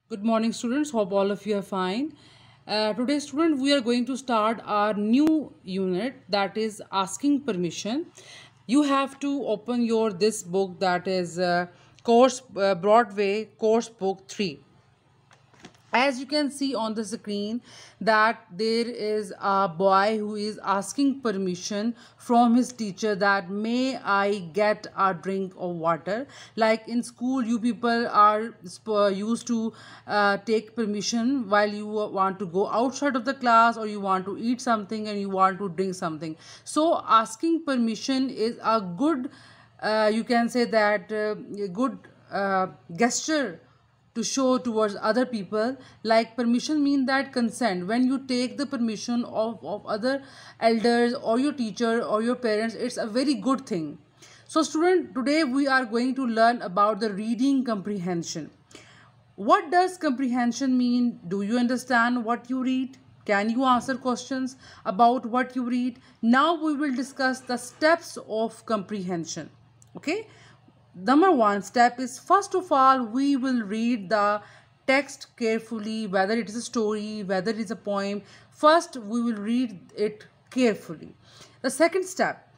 Good morning, students. Hope all of you are fine. Today, student, we are going to start our new unit, that is asking permission. You have to open your this book, that is course Broadway course book 3. As you can see on the screen, that there is a boy who is asking permission from his teacher that may I get a drink of water. Like in school, you people are used to take permission while you want to go outside of the class, or you want to eat something and you want to drink something. So asking permission is a good, you can say that, good gesture to show towards other people. Like permission mean that consent. When you take the permission of other elders or your teacher or your parents, it's a very good thing. So student, today we are going to learn about the reading comprehension. What does comprehension mean? Do you understand what you read? Can you answer questions about what you read? Now we will discuss the steps of comprehension. Okay. Number one step is, first of all, we will read the text carefully, whether it is a story, whether it is a poem. First, we will read it carefully. The second step,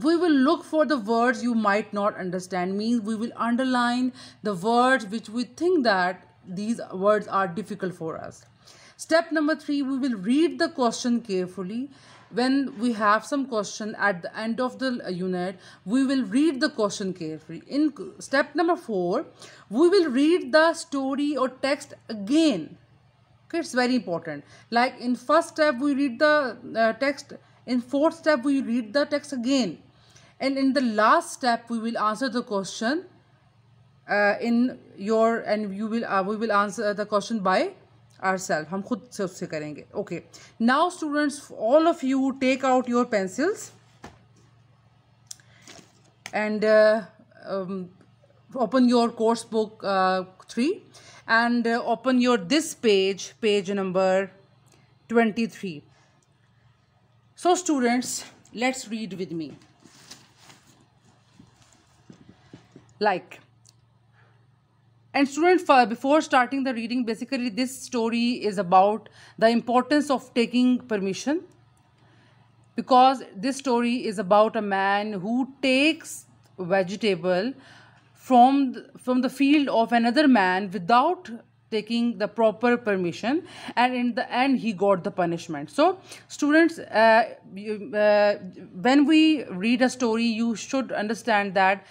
we will look for the words you might not understand. Means we will underline the words which we think that these words are difficult for us. Step number 3, we will read the question carefully. When we have some question at the end of the unit, we will read the question carefully. In step number 4, we will read the story or text again. Okay, it's very important. Like in first step, we read the text. In fourth step, we read the text again. And in the last step, we will answer the question we will answer the question by ourselves. हम खुद से उससे करेंगे. Okay. Now students, all of you take out your pencils and open your course book 3 and open your this page number 23. So students, let's read with me. And students, before starting the reading, basically this story is about the importance of taking permission, because this story is about a man who takes vegetable from the field of another man without taking the proper permission, and in the end he got the punishment. So students, when we read a story, you should understand that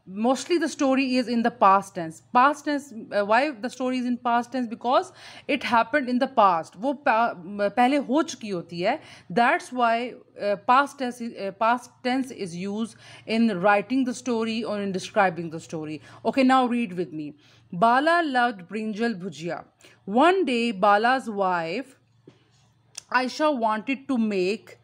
mostly the story is in the past tense. Why the story is in past tense? Because it happened in the past. वो पहले हो चुकी होती है. That's why past tense is used in writing the story or in describing the story. Okay, now read with me. Bala loved brinjal bhujia. One day, Bala's wife Aisha wanted to make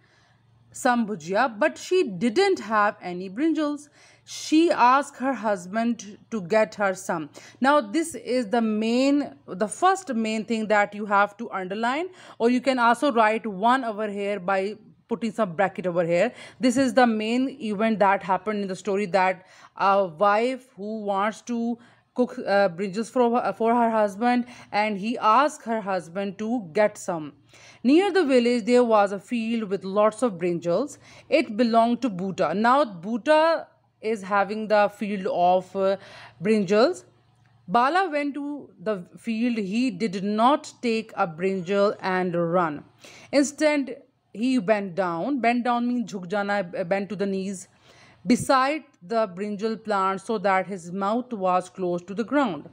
some bhujia, but she didn't have any brinjals. She asked her husband to get her some. Now this is the first main thing that you have to underline, or you can also write one over here by putting some bracket over here. This is the main event that happened in the story, that a wife who wants to cook brinjals for her husband, and he asked her husband to get some. Near the village, there was a field with lots of brinjals. It belonged to Bhuta. Now, Bhuta is having the field of brinjals. Bala went to the field. He did not take a brinjal and run. Instead, he bent down. Bent down means jhuk jana, bent to the knees, beside the brinjal plant, so that his mouth was close to the ground.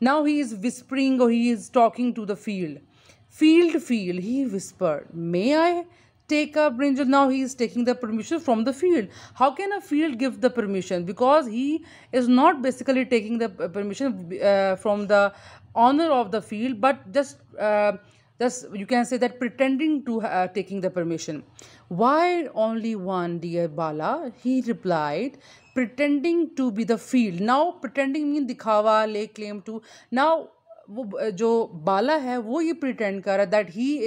Now he is whispering, or he is talking to the field. Field, he whispered, may I take a brinjal? Now he is taking the permission from the field. How can a field give the permission? Because he is not basically taking the permission from the owner of the field, but just you can say that pretending to taking the permission. Why only one, dear Bala? He replied, pretending to be the field. Now pretending means दिखावा, lay claim to. Now वो जो बाला है वो ये pretend कर रहा है that he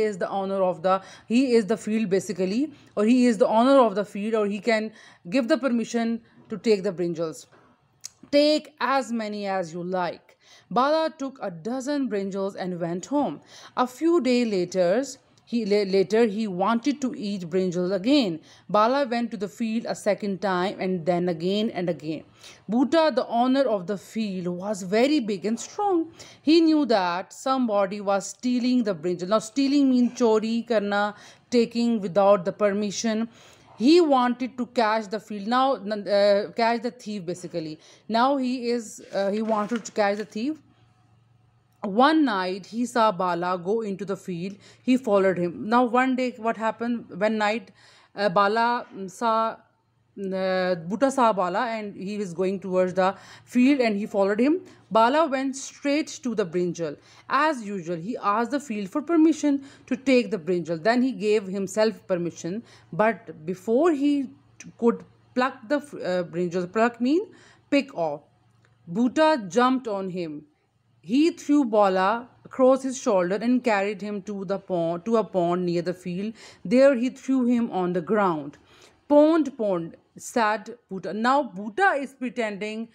is the field basically, और he is the owner of the field, और he can give the permission to take the brinjals. Take as many as you like. Bala took a dozen brinjals and went home. A few days later, he wanted to eat brinjals again. Bala went to the field a second time and then again and again. Bhuta, the owner of the field, was very big and strong. He knew that somebody was stealing the brinjal. Now, stealing means chori karna, taking without the permission. He wanted to catch the field now, catch the thief basically. Now he wanted to catch the thief. One night he saw Bala go into the field. He followed him. Now one day what happened, when night Bala saw Bhuta saw Bala and he was going towards the field and he followed him. Bala went straight to the brinjal. As usual, he asked the field for permission to take the brinjal. Then he gave himself permission. But before he could pluck the brinjal, pluck mean pick off, Bhuta jumped on him. He threw Bala across his shoulder and carried him to a pond near the field. There he threw him on the ground. Pond, said Bhuta. Now Bhuta is pretending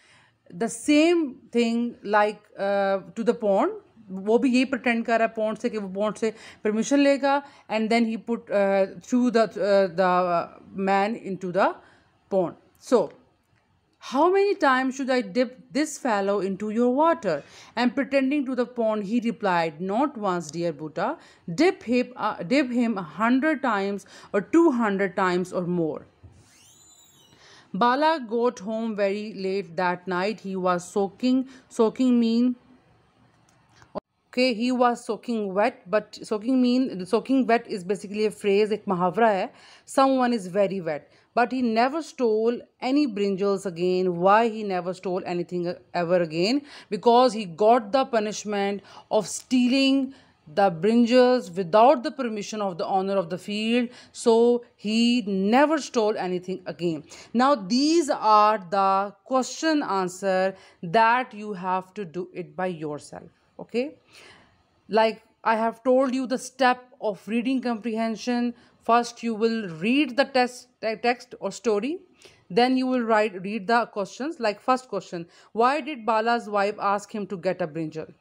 the same thing like to the pond. वो भी यही pretend कर रहा है pond से कि वो pond से permission लेगा, and then he put threw the man into the pond. So, how many times should I dip this fellow into your water? And pretending to the pond, he replied, not once, dear Bhuta. Dip him 100 times or 200 times or more. Bala got home very late that night. He was soaking mean. Okay, he was soaking wet, but soaking wet is basically a phrase, एक मुहावरा है. Someone is very wet. But he never stole any brinjals again. Why he never stole anything ever again? Because he got the punishment of stealing the brinjals without the permission of the owner of the field. So he never stole anything again. Now these are the question answer that you have to do it by yourself. Okay, like I have told you the step of reading comprehension. First you will read the text or story, then you will read the questions. Like first question, why did Bala's wife ask him to get a brinjal?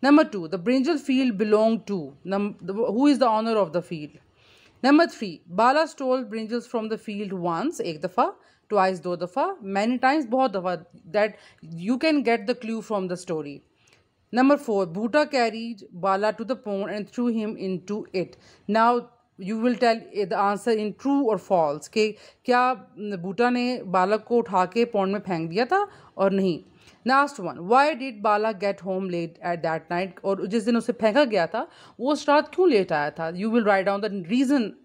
Number 2, the brinjal field belonged to who is the owner of the field? Number 3, Bala stole brinjals from the field once, ek dafa, twice, do dafa, many times, bahut dafa. That you can get the clue from the story. Number 4, Bhuta carried Bala to the pond and threw him into it. Now you will tell the answer in true or false कि क्या बूटा ने बालक को उठा के pond में फेंक दिया था और नहीं. Last one, why did Bala get home late at that night? और जिस दिन उसे फेंका गया था वो उस रात क्यों लेट आया था? You will write down the reason.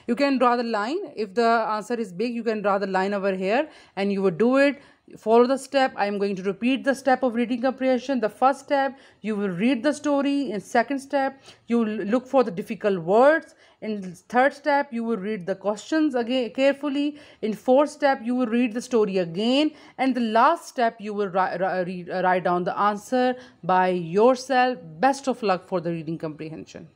You can draw the line. If the answer is big, you can draw the line over here and you would do it. Follow the step. I am going to repeat the step of reading comprehension. The first step, you will read the story. In second step, you will look for the difficult words. In third step, you will read the questions again carefully. In fourth step, you will read the story again. And the last step, you will write down the answer by yourself. Best of luck for the reading comprehension.